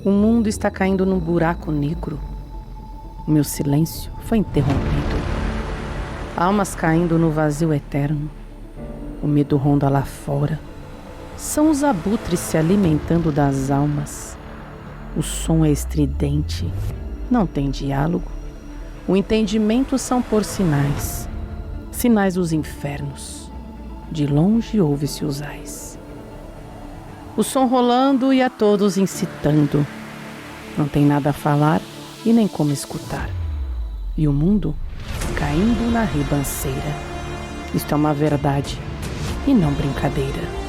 O mundo está caindo num buraco negro. O meu silêncio foi interrompido. Almas caindo no vazio eterno. O medo ronda lá fora. São os abutres se alimentando das almas. O som é estridente. Não tem diálogo. O entendimento são por sinais. Sinais dos infernos. De longe ouve-se os ais. O som rolando e a todos incitando. Não tem nada a falar e nem como escutar. E o mundo caindo na ribanceira. Isto é uma verdade e não brincadeira.